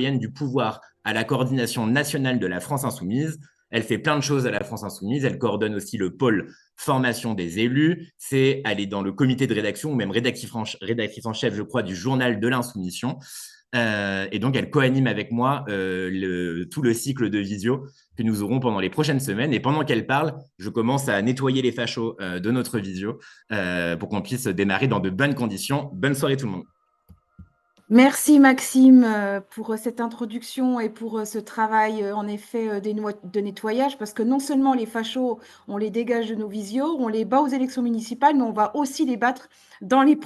du pouvoir à la coordination nationale de la France Insoumise. Elle fait plein de choses à la France Insoumise. Elle coordonne aussi le pôle formation des élus. Elle est dans le comité de rédaction ou même rédactrice en chef, je crois, du journal de l'Insoumission. Et donc, elle co-anime avec moi tout le cycle de visio que nous aurons pendant les prochaines semaines. Et pendant qu'elle parle, je commence à nettoyer les fachos de notre visio pour qu'on puisse démarrer dans de bonnes conditions. Bonne soirée tout le monde. Merci Maxime pour cette introduction et pour ce travail en effet de nettoyage parce que non seulement les fachos, on les dégage de nos visios, on les bat aux élections municipales, mais on va aussi les battre dans les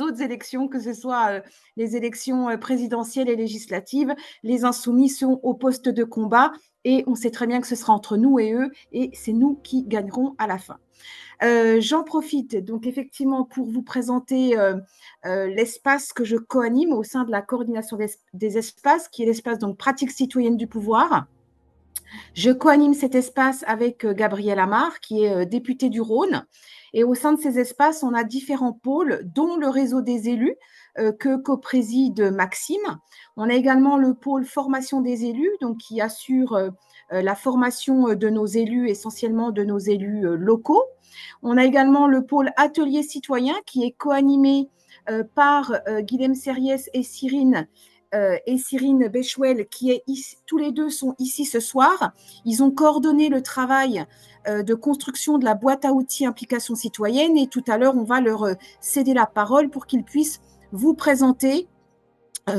autres élections, que ce soit les élections présidentielles et législatives. Les insoumis sont au poste de combat et on sait très bien que ce sera entre nous et eux et c'est nous qui gagnerons à la fin. J'en profite donc effectivement pour vous présenter l'espace que je co-anime au sein de la coordination des espaces, qui est l'espace donc pratique citoyenne du pouvoir. Je co-anime cet espace avec Gabrielle Amar, qui est députée du Rhône. Et au sein de ces espaces, on a différents pôles, dont le réseau des élus que co-préside Maxime. On a également le pôle formation des élus, donc qui assure la formation de nos élus, essentiellement de nos élus locaux. On a également le pôle atelier citoyen qui est co-animé par Guilhem Serriès et Cyrine Béchouel, tous les deux sont ici ce soir. Ils ont coordonné le travail de construction de la boîte à outils implication citoyenne et tout à l'heure, on va leur céder la parole pour qu'ils puissent vous présenter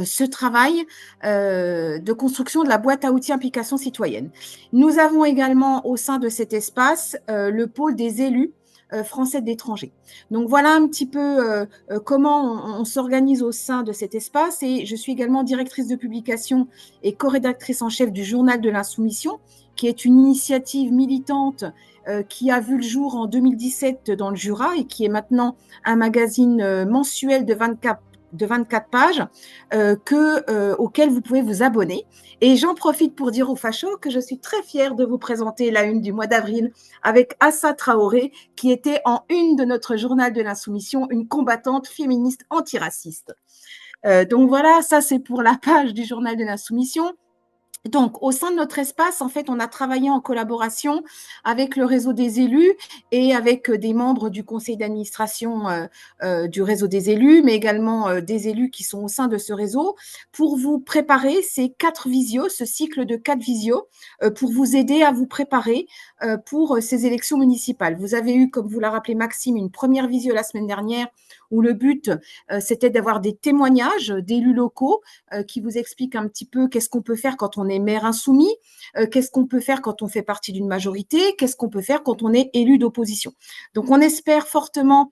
ce travail de construction de la boîte à outils implication citoyenne. Nous avons également au sein de cet espace le pôle des élus français de l'étranger. Donc voilà un petit peu comment on s'organise au sein de cet espace et je suis également directrice de publication et co-rédactrice en chef du journal de l'Insoumission, qui est une initiative militante qui a vu le jour en 2017 dans le Jura et qui est maintenant un magazine mensuel de 24 pages auquel vous pouvez vous abonner. Et j'en profite pour dire aux fachos que je suis très fière de vous présenter la une du mois d'avril avec Assa Traoré, qui était en une de notre journal de l'Insoumission, une combattante féministe antiraciste. Donc voilà, ça c'est pour la page du journal de l'Insoumission. Donc, au sein de notre espace, en fait, on a travaillé en collaboration avec le réseau des élus et avec des membres du conseil d'administration du réseau des élus, mais également des élus qui sont au sein de ce réseau, pour vous préparer ces 4 visios, ce cycle de 4 visios, pour vous aider à vous préparer pour ces élections municipales. Vous avez eu, comme vous l'a rappelé Maxime, une première visio la semaine dernière où le but, c'était d'avoir des témoignages d'élus locaux qui vous expliquent un petit peu qu'est-ce qu'on peut faire quand on est maire insoumis, qu'est-ce qu'on peut faire quand on fait partie d'une majorité, qu'est-ce qu'on peut faire quand on est élu d'opposition. Donc, on espère fortement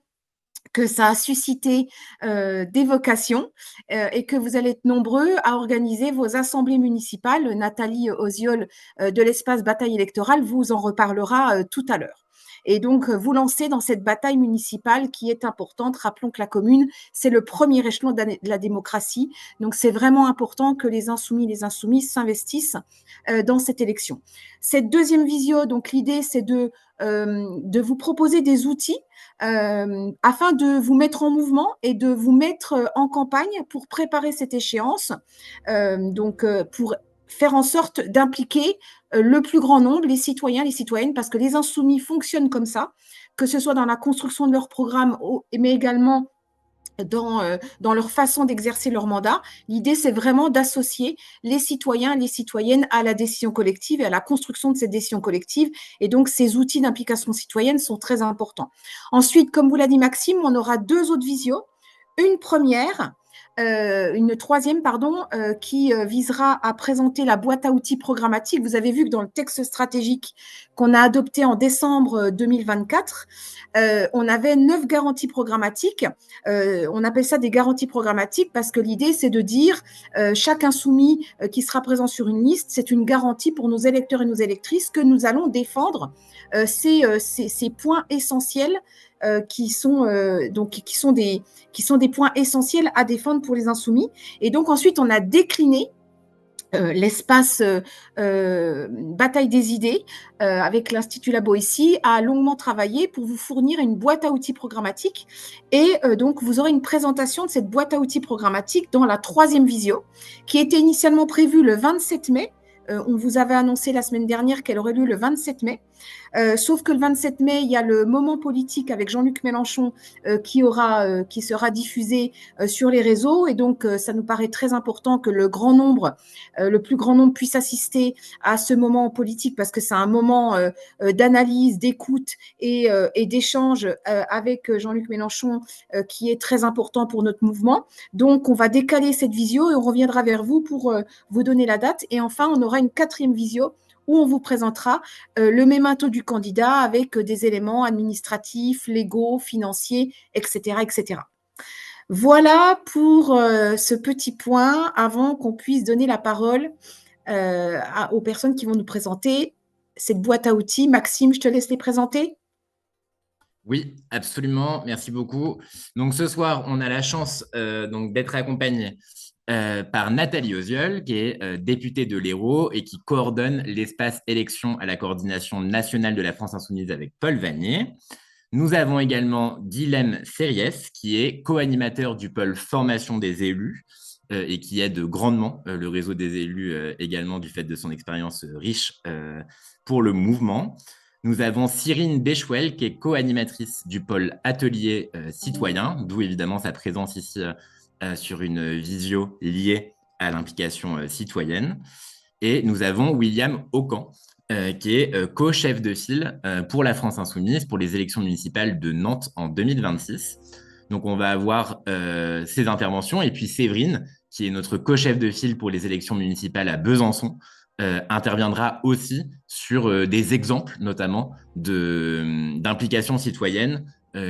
que ça a suscité des vocations et que vous allez être nombreux à organiser vos assemblées municipales. Nathalie Oziol de l'espace bataille électorale vous en reparlera tout à l'heure. Et donc, vous lancez dans cette bataille municipale qui est importante. Rappelons que la commune, c'est le premier échelon de la démocratie. Donc, c'est vraiment important que les insoumis et les insoumises s'investissent dans cette élection. Cette deuxième visio, donc l'idée, c'est de vous proposer des outils afin de vous mettre en mouvement et de vous mettre en campagne pour préparer cette échéance. Pour faire en sorte d'impliquer le plus grand nombre, les citoyens, les citoyennes, parce que les insoumis fonctionnent comme ça, que ce soit dans la construction de leur programme, mais également dans leur façon d'exercer leur mandat. L'idée, c'est vraiment d'associer les citoyens et les citoyennes à la décision collective et à la construction de cette décision collective. Et donc, ces outils d'implication citoyenne sont très importants. Ensuite, comme vous l'a dit Maxime, on aura 2 autres visios. Une troisième, qui visera à présenter la boîte à outils programmatique. Vous avez vu que dans le texte stratégique qu'on a adopté en décembre 2024, on avait 9 garanties programmatiques. On appelle ça des garanties programmatiques parce que l'idée, c'est de dire chaque insoumis qui sera présent sur une liste, c'est une garantie pour nos électeurs et nos électrices que nous allons défendre ces points essentiels qui sont des points essentiels à défendre pour les insoumis. Et donc ensuite, on a décliné l'espace Bataille des idées avec l'Institut La Boétie a longuement travaillé pour vous fournir une boîte à outils programmatique et donc vous aurez une présentation de cette boîte à outils programmatique dans la 3e visio qui était initialement prévue le 27 mai. On vous avait annoncé la semaine dernière qu'elle aurait lieu le 27 mai. Sauf que le 27 mai, il y a le moment politique avec Jean-Luc Mélenchon qui sera diffusé sur les réseaux. Et donc, ça nous paraît très important que le plus grand nombre puisse assister à ce moment politique parce que c'est un moment d'analyse, d'écoute et d'échange avec Jean-Luc Mélenchon qui est très important pour notre mouvement. Donc, on va décaler cette visio et on reviendra vers vous pour vous donner la date. Et enfin, on aura une 4e visio où on vous présentera le mémento du candidat avec des éléments administratifs, légaux, financiers, etc., etc. Voilà pour ce petit point avant qu'on puisse donner la parole aux personnes qui vont nous présenter cette boîte à outils. Maxime, je te laisse les présenter. Oui, absolument. Merci beaucoup. Donc ce soir, on a la chance donc d'être accompagné par Nathalie Oziol, qui est députée de l'Hérault et qui coordonne l'espace élection à la coordination nationale de la France Insoumise avec Paul Vannier. Nous avons également Guilhem Ferriès, qui est co-animateur du pôle formation des élus et qui aide grandement le réseau des élus également du fait de son expérience riche pour le mouvement. Nous avons Cyrine Béchouel, qui est co-animatrice du pôle atelier citoyen, d'où évidemment sa présence ici sur une visio liée à l'implication citoyenne. Et nous avons William Aucan, qui est co-chef de file pour la France Insoumise pour les élections municipales de Nantes en 2026. Donc, on va avoir ces interventions. Et puis, Séverine, qui est notre co-chef de file pour les élections municipales à Besançon, interviendra aussi sur des exemples, notamment d'implication citoyenne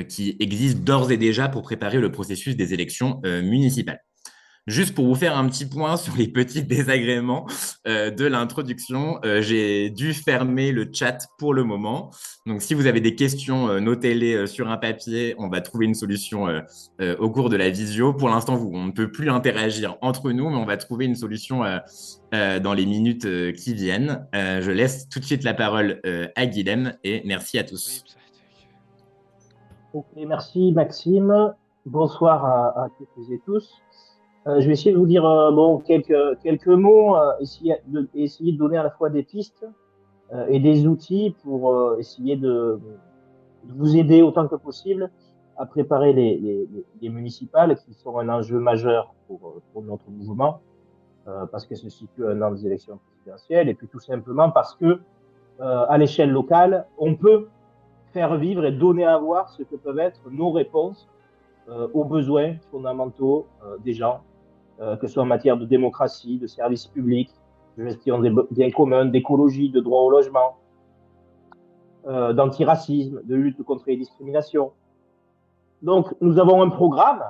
qui existent d'ores et déjà pour préparer le processus des élections municipales. Juste pour vous faire un petit point sur les petits désagréments de l'introduction, j'ai dû fermer le chat pour le moment. Donc, si vous avez des questions, notez-les sur un papier. On va trouver une solution au cours de la visio. Pour l'instant, on ne peut plus interagir entre nous, mais on va trouver une solution dans les minutes qui viennent. Je laisse tout de suite la parole à Guilhem et merci à tous. Okay, merci Maxime. Bonsoir à toutes et tous. Je vais essayer de vous dire quelques mots, essayer de donner à la fois des pistes et des outils pour essayer de vous aider autant que possible à préparer les municipales qui sont un enjeu majeur pour notre mouvement parce qu'elles se situent un an des élections présidentielles et puis tout simplement parce que à l'échelle locale, on peut faire vivre et donner à voir ce que peuvent être nos réponses aux besoins fondamentaux des gens, que ce soit en matière de démocratie, de services publics, de gestion des biens communs, d'écologie, de droit au logement, d'antiracisme, de lutte contre les discriminations. Donc, nous avons un programme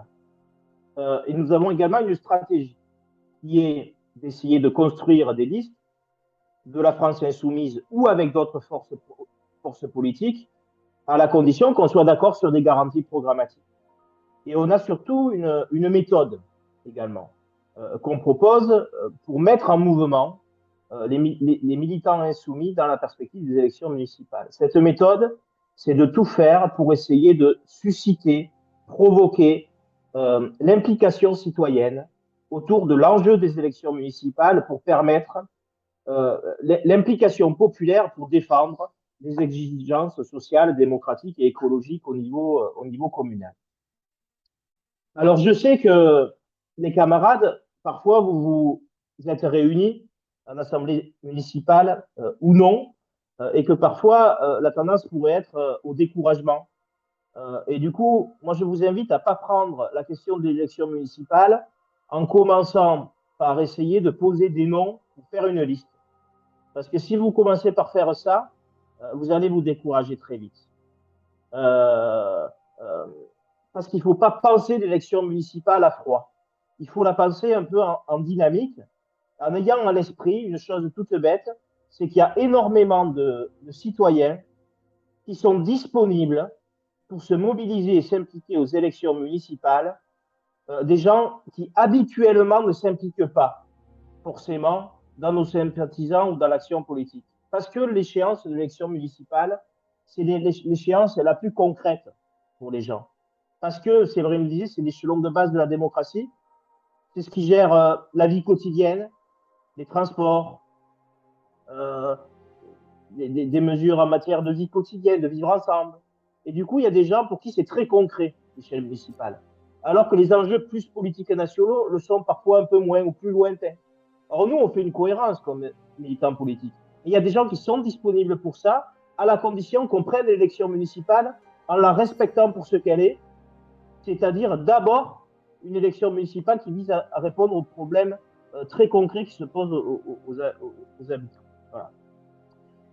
et nous avons également une stratégie qui est d'essayer de construire des listes de la France insoumise ou avec d'autres forces politiques à la condition qu'on soit d'accord sur des garanties programmatiques. Et on a surtout une méthode également qu'on propose pour mettre en mouvement les militants insoumis dans la perspective des élections municipales. Cette méthode, c'est de tout faire pour essayer de susciter, provoquer l'implication citoyenne autour de l'enjeu des élections municipales pour permettre l'implication populaire pour défendre les exigences sociales, démocratiques et écologiques au niveau communal. Alors, je sais que les camarades, parfois, vous êtes réunis en assemblée municipale ou non, et que parfois, la tendance pourrait être au découragement. Et du coup, moi, je vous invite à ne pas prendre la question de l'élection municipale en commençant par essayer de poser des noms pour faire une liste. Parce que si vous commencez par faire ça, vous allez vous décourager très vite. Parce qu'il ne faut pas penser l'élection municipale à froid. Il faut la penser un peu en dynamique, en ayant à l'esprit une chose toute bête, c'est qu'il y a énormément de citoyens qui sont disponibles pour se mobiliser et s'impliquer aux élections municipales, des gens qui habituellement ne s'impliquent pas forcément dans nos sympathisants ou dans l'action politique. Parce que l'échéance de l'élection municipale, c'est l'échéance la plus concrète pour les gens. Parce que, c'est vrai, me disait, c'est l'échelon de base de la démocratie. C'est ce qui gère la vie quotidienne, les transports, des mesures en matière de vie quotidienne, de vivre ensemble. Et du coup, il y a des gens pour qui c'est très concret, l'échelle municipale. Alors que les enjeux plus politiques et nationaux le sont parfois un peu moins ou plus lointains. Alors nous, on fait une cohérence comme militants politiques. Et il y a des gens qui sont disponibles pour ça, à la condition qu'on prenne l'élection municipale en la respectant pour ce qu'elle est, c'est-à-dire d'abord une élection municipale qui vise à répondre aux problèmes très concrets qui se posent aux habitants. Voilà.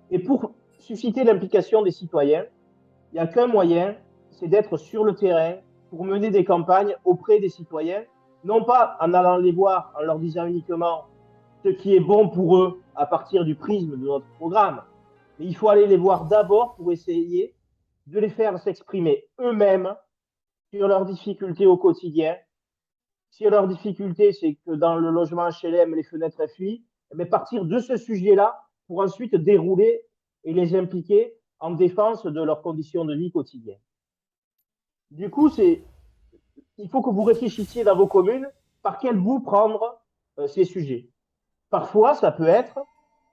Et pour susciter l'implication des citoyens, il n'y a qu'un moyen, c'est d'être sur le terrain pour mener des campagnes auprès des citoyens, non pas en allant les voir, en leur disant uniquement ce qui est bon pour eux à partir du prisme de notre programme, mais il faut aller les voir d'abord pour essayer de les faire s'exprimer eux-mêmes sur leurs difficultés au quotidien. Si leur difficulté, c'est que dans le logement HLM, les fenêtres fuient, mais partir de ce sujet-là pour ensuite dérouler et les impliquer en défense de leurs conditions de vie quotidiennes. Du coup, il faut que vous réfléchissiez dans vos communes par quel bout prendre ces sujets. Parfois, ça peut être,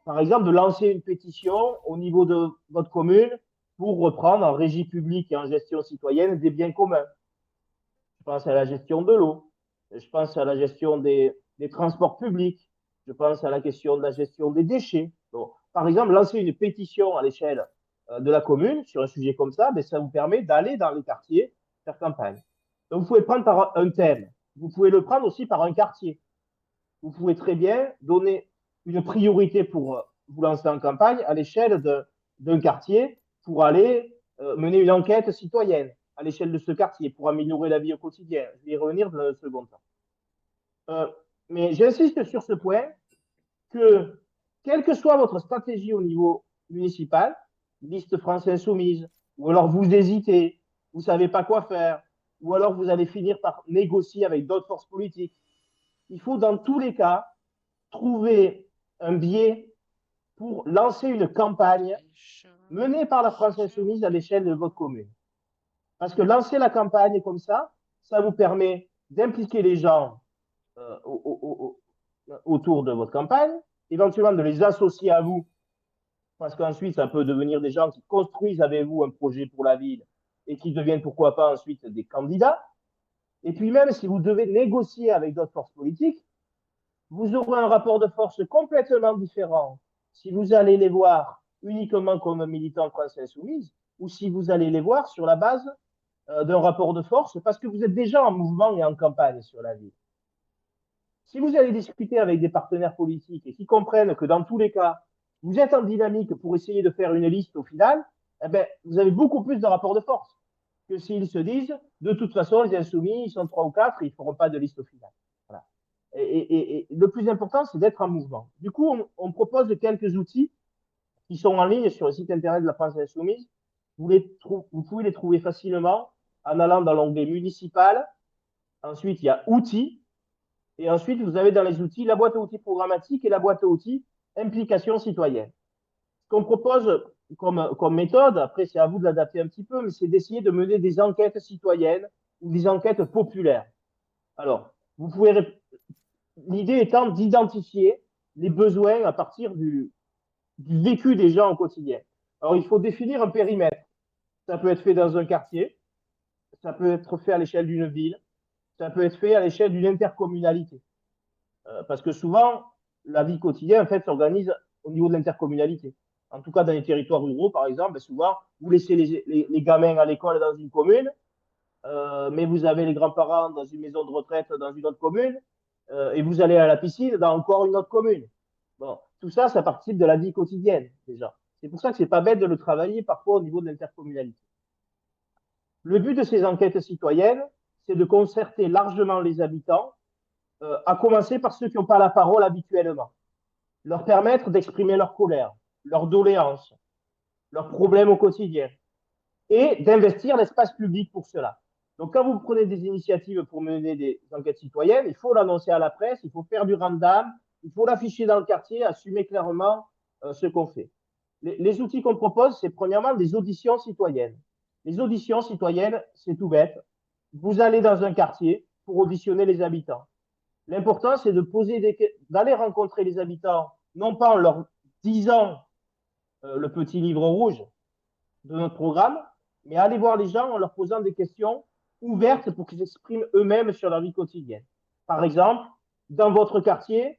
par exemple, de lancer une pétition au niveau de votre commune pour reprendre en régie publique et en gestion citoyenne des biens communs. Je pense à la gestion de l'eau, je pense à la gestion des transports publics, je pense à la question de la gestion des déchets. Donc, par exemple, lancer une pétition à l'échelle de la commune sur un sujet comme ça, ben, ça vous permet d'aller dans les quartiers faire campagne. Donc, vous pouvez prendre par un thème, vous pouvez le prendre aussi par un quartier. Vous pouvez très bien donner une priorité pour vous lancer en campagne à l'échelle d'un quartier pour aller mener une enquête citoyenne à l'échelle de ce quartier pour améliorer la vie au quotidien. Je vais y revenir dans un second temps. Mais j'insiste sur ce point que, quelle que soit votre stratégie au niveau municipal, liste France Insoumise, ou alors vous hésitez, vous ne savez pas quoi faire, ou alors vous allez finir par négocier avec d'autres forces politiques, il faut dans tous les cas trouver un biais pour lancer une campagne menée par la France Insoumise à l'échelle de votre commune. Parce que lancer la campagne comme ça vous permet d'impliquer les gens autour de votre campagne, éventuellement de les associer à vous, parce qu'ensuite, ça peut devenir des gens qui construisent avec vous un projet pour la ville et qui deviennent, pourquoi pas, ensuite des candidats. Et puis même, si vous devez négocier avec d'autres forces politiques, vous aurez un rapport de force complètement différent si vous allez les voir uniquement comme militants France Insoumise ou si vous allez les voir sur la base d'un rapport de force parce que vous êtes déjà en mouvement et en campagne sur la ville. Si vous allez discuter avec des partenaires politiques et qui comprennent que dans tous les cas, vous êtes en dynamique pour essayer de faire une liste au final, eh ben, vous avez beaucoup plus de rapport de force que s'ils se disent, de toute façon, les insoumis, ils sont 3 ou 4, ils ne feront pas de liste au final. Voilà. Et le plus important, c'est d'être en mouvement. Du coup, on propose quelques outils qui sont en ligne sur le site internet de la France Insoumise. Vous pouvez les trouver facilement en allant dans l'onglet municipal. Ensuite, il y a outils. Et ensuite, vous avez dans les outils la boîte à outils programmatique et la boîte à outils implication citoyenne. Ce qu'on propose comme méthode, après c'est à vous de l'adapter un petit peu, mais c'est d'essayer de mener des enquêtes citoyennes ou des enquêtes populaires. Alors, l'idée étant d'identifier les besoins à partir du vécu des gens au quotidien. Alors, il faut définir un périmètre. Ça peut être fait dans un quartier, ça peut être fait à l'échelle d'une ville, ça peut être fait à l'échelle d'une intercommunalité. Parce que souvent, la vie quotidienne, en fait, s'organise au niveau de l'intercommunalité. En tout cas, dans les territoires ruraux, par exemple, souvent, vous laissez les gamins à l'école dans une commune, mais vous avez les grands-parents dans une maison de retraite dans une autre commune, et vous allez à la piscine dans encore une autre commune. Bon, tout ça, ça participe de la vie quotidienne, déjà. C'est pour ça que c'est pas bête de le travailler parfois au niveau de l'intercommunalité. Le but de ces enquêtes citoyennes, c'est de concerter largement les habitants, à commencer par ceux qui n'ont pas la parole habituellement. Leur permettre d'exprimer leur colère, leurs doléances, leurs problèmes au quotidien, et d'investir l'espace public pour cela. Donc, quand vous prenez des initiatives pour mener des enquêtes citoyennes, il faut l'annoncer à la presse, il faut faire du ramdam, il faut l'afficher dans le quartier, assumer clairement ce qu'on fait. Les outils qu'on propose, c'est premièrement des auditions citoyennes. Les auditions citoyennes, c'est tout bête. Vous allez dans un quartier pour auditionner les habitants. L'important, c'est d'aller rencontrer les habitants, non pas en leur disant le petit livre rouge de notre programme, mais aller voir les gens en leur posant des questions ouvertes pour qu'ils s'expriment eux-mêmes sur leur vie quotidienne. Par exemple, dans votre quartier,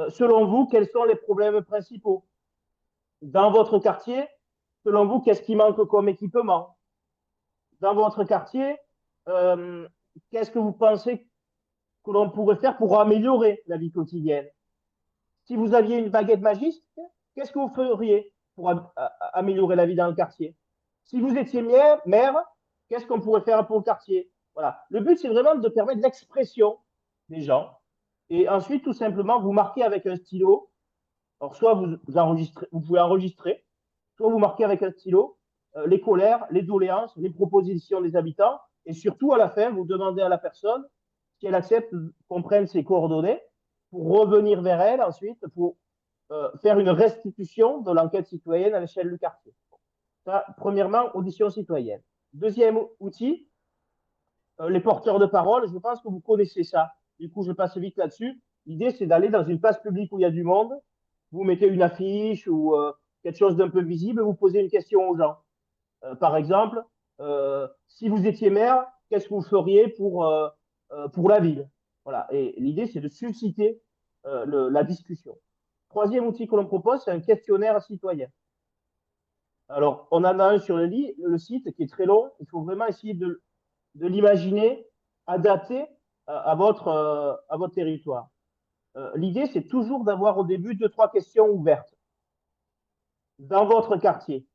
selon vous, quels sont les problèmes principaux? Dans votre quartier, selon vous, qu'est-ce qui manque comme équipement? Dans votre quartier, qu'est-ce que vous pensez que l'on pourrait faire pour améliorer la vie quotidienne? Si vous aviez une baguette magique, qu'est-ce que vous feriez pour améliorer la vie dans le quartier? Si vous étiez maire, qu'est-ce qu'on pourrait faire pour le quartier? Voilà. Le but, c'est vraiment de permettre l'expression des gens. Et ensuite, tout simplement, vous marquez avec un stylo. Alors, soit vous pouvez enregistrer, soit vous marquez avec un stylo les colères, les doléances, les propositions des habitants. Et surtout, à la fin, vous demandez à la personne si elle accepte qu'on prenne ses coordonnées pour revenir vers elle ensuite pour faire une restitution de l'enquête citoyenne à l'échelle du quartier. Ça, premièrement, audition citoyenne. Deuxième outil, les porteurs de parole. Je pense que vous connaissez ça. Du coup, je passe vite là-dessus. L'idée, c'est d'aller dans une place publique où il y a du monde. Vous mettez une affiche ou quelque chose d'un peu visible, vous posez une question aux gens. Par exemple, si vous étiez maire, qu'est-ce que vous feriez pour la ville? Voilà. Et l'idée, c'est de susciter la discussion. Troisième outil que l'on propose, c'est un questionnaire citoyen. Alors, on en a un sur le site qui est très long. Il faut vraiment essayer de l'imaginer adapté à votre territoire. L'idée, c'est toujours d'avoir au début 2-3 questions ouvertes dans votre quartier.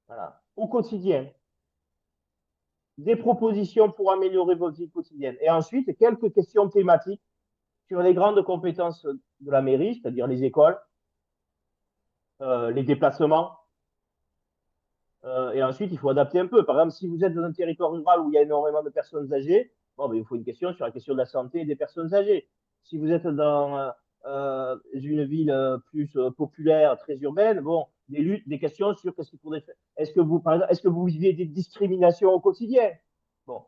Voilà. Au quotidien. Des propositions pour améliorer votre vie quotidienne. Et ensuite, quelques questions thématiques sur les grandes compétences de la mairie, c'est-à-dire les écoles, les déplacements. Et ensuite, il faut adapter un peu. Par exemple, si vous êtes dans un territoire rural où il y a énormément de personnes âgées, bon, ben, il faut une question sur la question de la santé des personnes âgées. Si vous êtes dans une ville plus populaire, très urbaine, bon, des questions sur qu'est-ce qu'il faudrait faire. Est-ce que vous, par exemple, est-ce que vous vivez des discriminations au quotidien? Bon.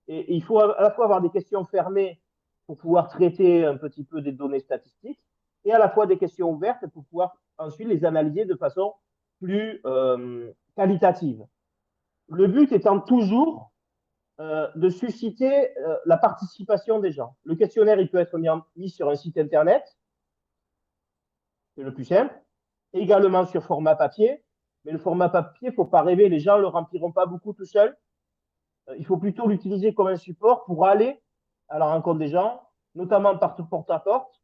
Et il faut à la fois avoir des questions fermées pour pouvoir traiter un petit peu des données statistiques et à la fois des questions ouvertes pour pouvoir ensuite les analyser de façon plus qualitative. Le but étant toujours de susciter la participation des gens. Le questionnaire, il peut être mis sur un site internet, c'est le plus simple, également sur format papier, mais le format papier, il ne faut pas rêver, les gens ne le rempliront pas beaucoup tout seuls. Il faut plutôt l'utiliser comme un support pour aller à la rencontre des gens, notamment par porte-à-porte,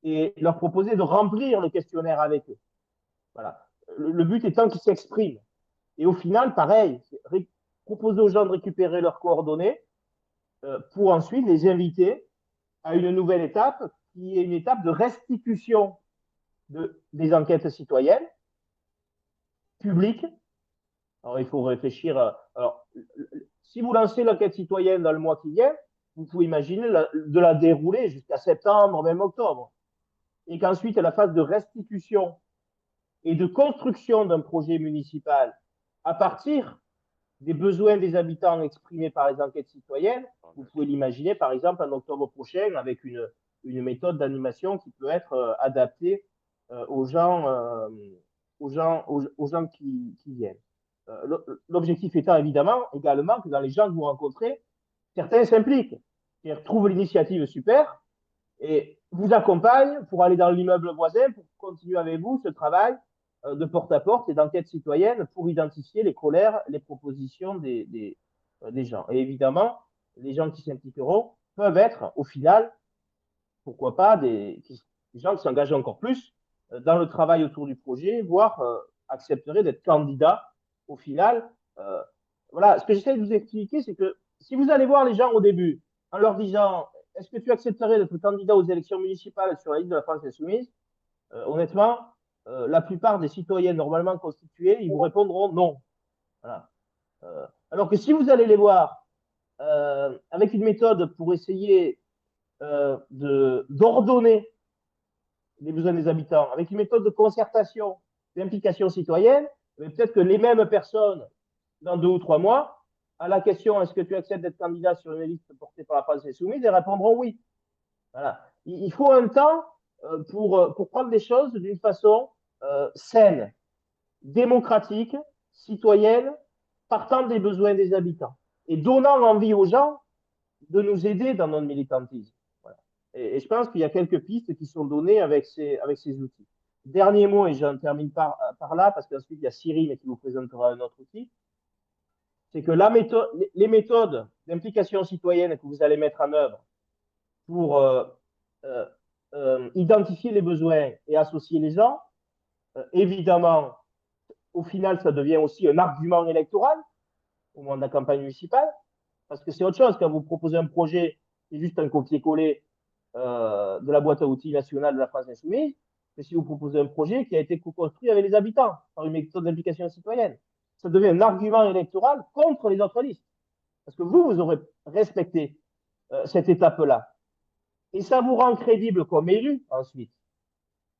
et leur proposer de remplir le questionnaire avec eux. Voilà. Le but étant qu'ils s'expriment. Et au final, pareil, proposer aux gens de récupérer leurs coordonnées pour ensuite les inviter à une nouvelle étape qui est une étape de restitution des enquêtes citoyennes publiques. Alors, il faut réfléchir. Alors, si vous lancez l'enquête citoyenne dans le mois qui vient, vous pouvez imaginer de la dérouler jusqu'à septembre, même octobre. Et qu'ensuite, à la phase de restitution et de construction d'un projet municipal à partir des besoins des habitants exprimés par les enquêtes citoyennes, vous pouvez l'imaginer par exemple en octobre prochain avec une méthode d'animation qui peut être adaptée aux gens qui viennent. L'objectif étant évidemment également que dans les gens que vous rencontrez, certains s'impliquent, c'est-à-dire trouvent l'initiative super et vous accompagnent pour aller dans l'immeuble voisin, pour continuer avec vous ce travail de porte-à-porte et d'enquête citoyenne pour identifier les colères, les propositions des gens. Et évidemment, les gens qui s'impliqueront peuvent être, au final, pourquoi pas, des gens qui s'engagent encore plus dans le travail autour du projet, voire accepteraient d'être candidats au final. Voilà, ce que j'essaie de vous expliquer, c'est que si vous allez voir les gens au début en leur disant « Est-ce que tu accepterais d'être candidat aux élections municipales sur la liste de la France Insoumise ?» Honnêtement, la plupart des citoyens normalement constitués, ils vous répondront non. Voilà. Alors que si vous allez les voir avec une méthode pour essayer d'ordonner les besoins des habitants avec une méthode de concertation, d'implication citoyenne, peut-être que les mêmes personnes, dans 2 ou 3 mois, à la question est-ce que tu acceptes d'être candidat sur une liste portée par la France Insoumise, elles répondront oui. Voilà. Il faut un temps pour prendre les choses d'une façon saine, démocratique, citoyenne, partant des besoins des habitants et donnant envie aux gens de nous aider dans notre militantisme. Voilà. Et je pense qu'il y a quelques pistes qui sont données avec ces outils. Dernier mot, et j'en termine par là, parce qu'ensuite il y a Cyril qui vous présentera un autre outil, c'est que les méthodes d'implication citoyenne que vous allez mettre en œuvre pour identifier les besoins et associer les gens, évidemment, au final, ça devient aussi un argument électoral au moment de la campagne municipale, parce que c'est autre chose quand vous proposez un projet qui est juste un copier-coller de la boîte à outils nationale de la France Insoumise, mais si vous proposez un projet qui a été co-construit avec les habitants par une méthode d'implication citoyenne, ça devient un argument électoral contre les autres listes. Parce que vous aurez respecté cette étape-là. Et ça vous rend crédible comme élu ensuite.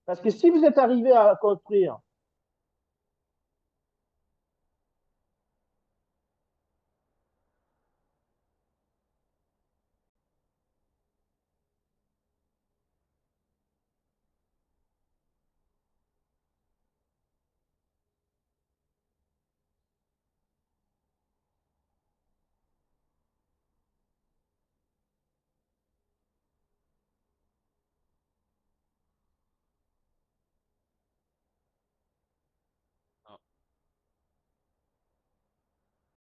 Parce que si vous êtes arrivé à construire